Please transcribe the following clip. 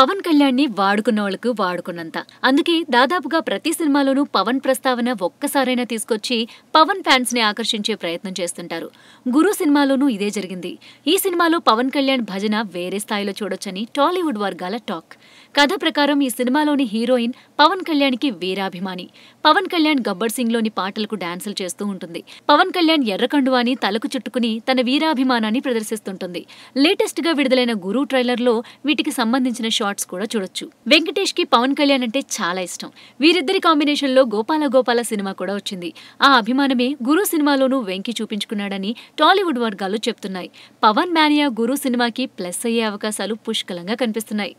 పవన్ కళ్యాణ్ని వాడుకున్న వాళ్ళకు వాడుకున్నంత. అందుకే దాదాపుగా ప్రతి సినిమాలోనూ పవన్ ప్రస్తావన ఒక్కసారైనా తీసుకొచ్చి పవన్ ఫ్యాన్స్ ని ఆకర్షించే ప్రయత్నం చేస్తుంటారు. గురు సినిమాలోనూ ఇదే జరిగింది. ఈ సినిమాలో పవన్ కళ్యాణ్ భజన వేరే స్థాయిలో చూడొచ్చని టాలీవుడ్ వర్గాల టాక్. కథ ప్రకారం ఈ సినిమాలోని హీరోయిన్ పవన్ కళ్యాణ్ కి వీరాభిమాని. పవన్ కళ్యాణ్ గబ్బర్ సింగ్ లోని పాటలకు డాన్సులు చేస్తూ ఉంటుంది. పవన్ కళ్యాణ్ ఎర్రకండువాని తలకు చుట్టుకుని తన వీరాభిమానాన్ని ప్రదర్శిస్తుంటుంది. లేటెస్ట్ గా విడుదలైన గురు ట్రైలర్ లో వీటికి సంబంధించిన షార్ట్స్ కూడా చూడొచ్చు. వెంకటేష్ కి పవన్ కళ్యాణ్ అంటే చాలా ఇష్టం. వీరిద్దరి కాంబినేషన్ లో గోపాల గోపాల సినిమా కూడా వచ్చింది. ఆ అభిమానమే గురు సినిమాలోనూ వెంకి చూపించుకున్నాడని టాలీవుడ్ వర్గాలు చెప్తున్నాయి. పవన్ మానియా గురు సినిమాకి ప్లస్ అయ్యే అవకాశాలు పుష్కలంగా కనిపిస్తున్నాయి.